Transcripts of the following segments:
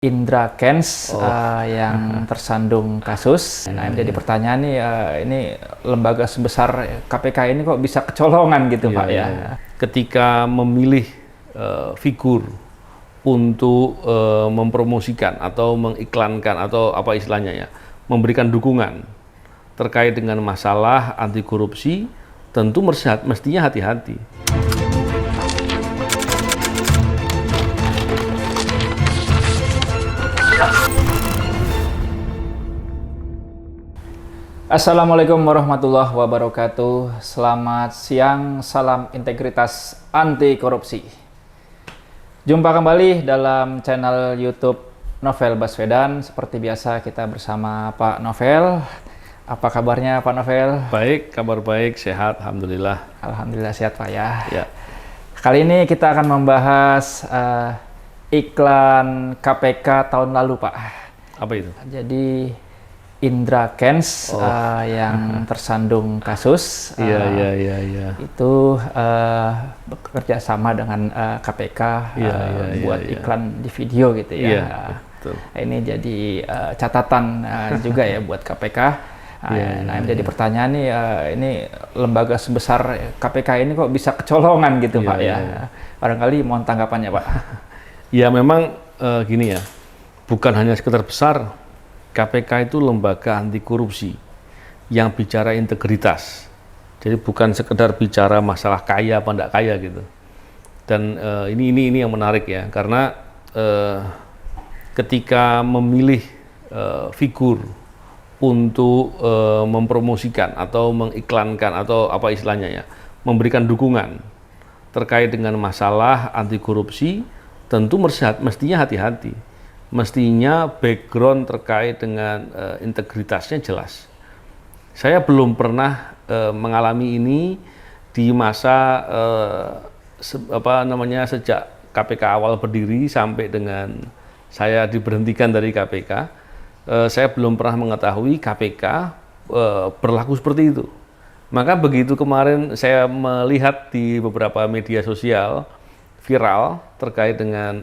Indra Kents yang tersandung kasus. Nah, yang jadi pertanyaan nih, ini lembaga sebesar KPK ini kok bisa kecolongan gitu, Pak ya? Ketika memilih figur untuk mempromosikan atau mengiklankan atau apa istilahnya ya, memberikan dukungan terkait dengan masalah anti korupsi, tentu mestinya hati-hati. Assalamualaikum warahmatullahi wabarakatuh. Selamat siang, salam integritas anti korupsi. Jumpa kembali dalam channel YouTube Novel Baswedan. Seperti biasa kita bersama Pak Novel. Apa kabarnya Pak Novel? Baik, kabar baik, sehat, alhamdulillah. Alhamdulillah sehat Pak ya. Ya. Kali ini kita akan membahas iklan KPK tahun lalu Pak. Apa itu? Jadi Indra Kents yang tersandung kasus itu bekerja sama dengan KPK buat iklan di video gitu ya. Iya, betul. Ini jadi catatan juga ya buat KPK. Nah, yang jadi pertanyaan nih, ini lembaga sebesar KPK ini kok bisa kecolongan gitu Pak ya? Barangkali mohon tanggapannya Pak. Ya memang gini ya, bukan hanya sekedar besar. KPK itu lembaga anti korupsi yang bicara integritas. Jadi bukan sekedar bicara masalah kaya apa enggak kaya gitu. Dan ini yang menarik ya, karena ketika memilih figur untuk mempromosikan atau mengiklankan atau apa istilahnya ya, memberikan dukungan terkait dengan masalah anti korupsi, tentu mestinya hati-hati. Mestinya background terkait dengan integritasnya jelas. Saya belum pernah mengalami ini di masa sejak KPK awal berdiri sampai dengan saya diberhentikan dari KPK. Saya belum pernah mengetahui KPK berlaku seperti itu. Maka begitu kemarin saya melihat di beberapa media sosial viral terkait dengan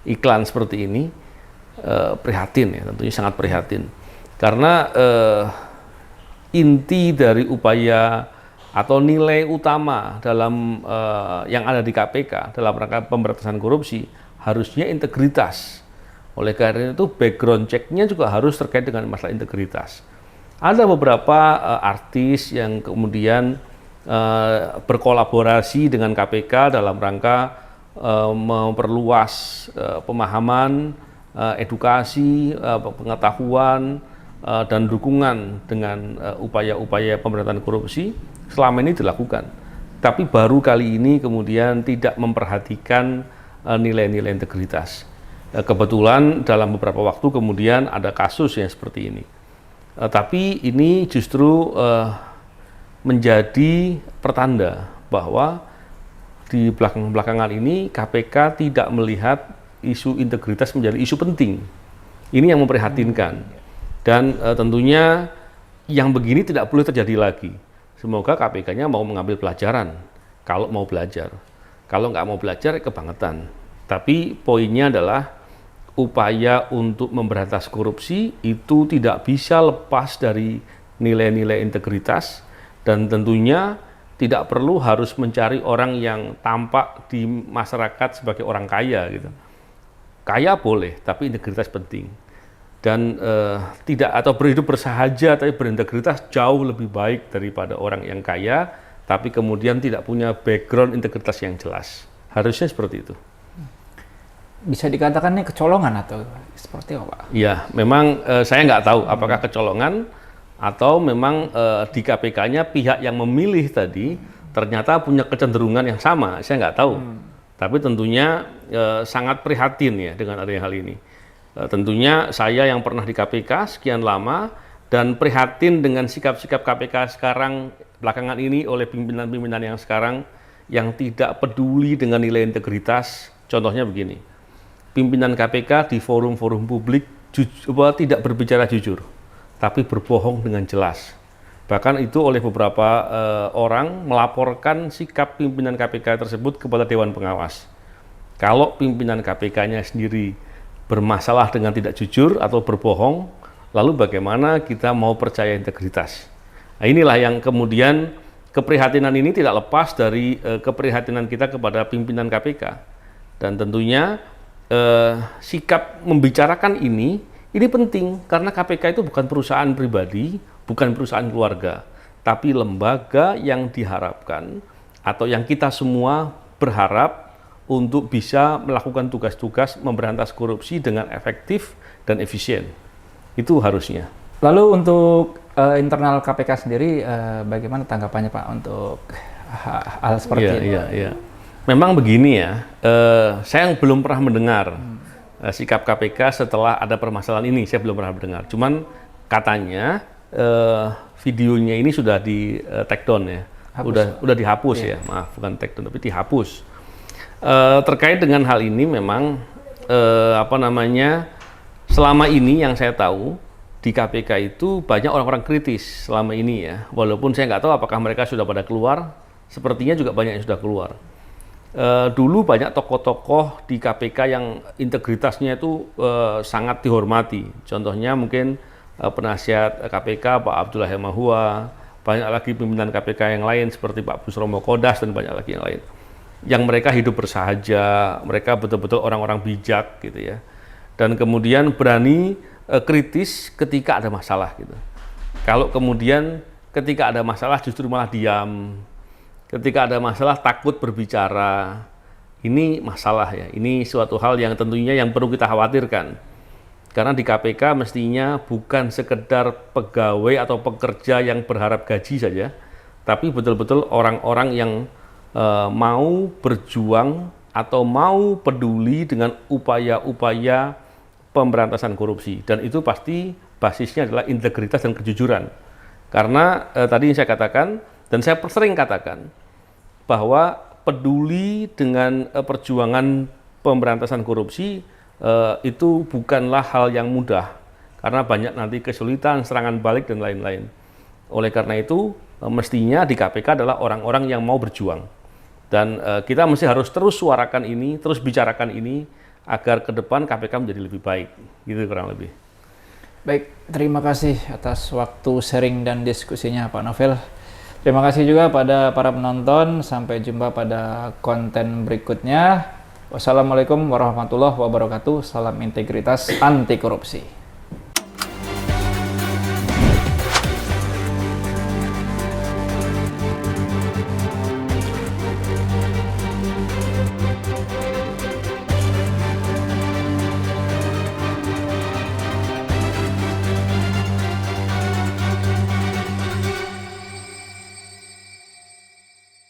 iklan seperti ini, prihatin ya, tentunya sangat prihatin. Karena inti dari upaya atau nilai utama dalam yang ada di KPK dalam rangka pemberantasan korupsi harusnya integritas. Oleh karena itu background check-nya juga harus terkait dengan masalah integritas. Ada beberapa artis yang kemudian berkolaborasi dengan KPK dalam rangka memperluas pemahaman, edukasi, pengetahuan, dan dukungan dengan upaya-upaya pemberantasan korupsi selama ini dilakukan. Tapi baru kali ini kemudian tidak memperhatikan nilai-nilai integritas. Kebetulan dalam beberapa waktu kemudian ada kasus yang seperti ini. Tapi ini justru menjadi pertanda bahwa di belakangan ini KPK tidak melihat isu integritas menjadi isu penting. Ini yang memprihatinkan. Dan tentunya yang begini tidak boleh terjadi lagi. Semoga KPK-nya mau mengambil pelajaran kalau mau belajar. Kalau nggak mau belajar, kebangetan. Tapi poinnya adalah upaya untuk memberantas korupsi itu tidak bisa lepas dari nilai-nilai integritas, dan tentunya tidak perlu harus mencari orang yang tampak di masyarakat sebagai orang kaya gitu. Kaya boleh, tapi integritas penting. Dan tidak atau berhidup bersahaja tapi berintegritas jauh lebih baik daripada orang yang kaya tapi kemudian tidak punya background integritas yang jelas. Harusnya seperti itu. Bisa dikatakan ini kecolongan atau seperti apa Pak? Ya, memang saya nggak tahu apakah kecolongan atau memang di KPK-nya pihak yang memilih tadi ternyata punya kecenderungan yang sama, saya nggak tahu. Tapi tentunya sangat prihatin ya dengan adanya hal ini. Tentunya saya yang pernah di KPK sekian lama dan prihatin dengan sikap-sikap KPK sekarang belakangan ini oleh pimpinan-pimpinan yang sekarang yang tidak peduli dengan nilai integritas. Contohnya begini, pimpinan KPK di forum-forum publik tidak berbicara jujur, tapi berbohong dengan jelas. Bahkan itu oleh beberapa orang melaporkan sikap pimpinan KPK tersebut kepada Dewan Pengawas. Kalau pimpinan KPK-nya sendiri bermasalah dengan tidak jujur atau berbohong, lalu bagaimana kita mau percaya integritas. Nah, inilah yang kemudian keprihatinan ini tidak lepas dari keprihatinan kita kepada pimpinan KPK. Dan tentunya sikap membicarakan ini penting karena KPK itu bukan perusahaan pribadi, bukan perusahaan keluarga, tapi lembaga yang diharapkan atau yang kita semua berharap untuk bisa melakukan tugas-tugas memberantas korupsi dengan efektif dan efisien. Itu harusnya. Lalu untuk internal KPK sendiri bagaimana tanggapannya Pak untuk hal seperti ini? Iya. Memang begini ya, saya belum pernah mendengar sikap KPK setelah ada permasalahan ini, saya belum pernah mendengar. Cuman katanya videonya ini sudah di take down ya, udah dihapus ya, maaf bukan take down tapi dihapus. Terkait dengan hal ini memang selama ini yang saya tahu di KPK itu banyak orang-orang kritis selama ini ya, walaupun saya nggak tahu apakah mereka sudah pada keluar, sepertinya juga banyak yang sudah keluar. Dulu banyak tokoh-tokoh di KPK yang integritasnya itu sangat dihormati. Contohnya mungkin penasihat KPK Pak Abdullah Hemahua, banyak lagi pimpinan KPK yang lain seperti Pak Busromo Kodas dan banyak lagi yang lain. Yang mereka hidup bersahaja, mereka betul-betul orang-orang bijak gitu ya. Dan kemudian berani kritis ketika ada masalah gitu. Kalau kemudian ketika ada masalah justru malah diam. Ketika ada masalah takut berbicara, ini masalah ya. Ini suatu hal yang tentunya yang perlu kita khawatirkan. Karena di KPK mestinya bukan sekedar pegawai atau pekerja yang berharap gaji saja, tapi betul-betul orang-orang yang mau berjuang atau mau peduli dengan upaya-upaya pemberantasan korupsi. Dan itu pasti basisnya adalah integritas dan kejujuran. Karena tadi saya katakan, dan saya sering katakan, bahwa peduli dengan perjuangan pemberantasan korupsi itu bukanlah hal yang mudah karena banyak nanti kesulitan, serangan balik dan lain-lain. Oleh karena itu mestinya di KPK adalah orang-orang yang mau berjuang dan kita mesti harus terus suarakan ini, terus bicarakan ini agar ke depan KPK menjadi lebih baik, gitu kurang lebih. Baik, terima kasih atas waktu sharing dan diskusinya Pak Novel. Terima kasih juga pada para penonton. Sampai jumpa pada konten berikutnya. Wassalamualaikum warahmatullahi wabarakatuh. Salam integritas anti korupsi.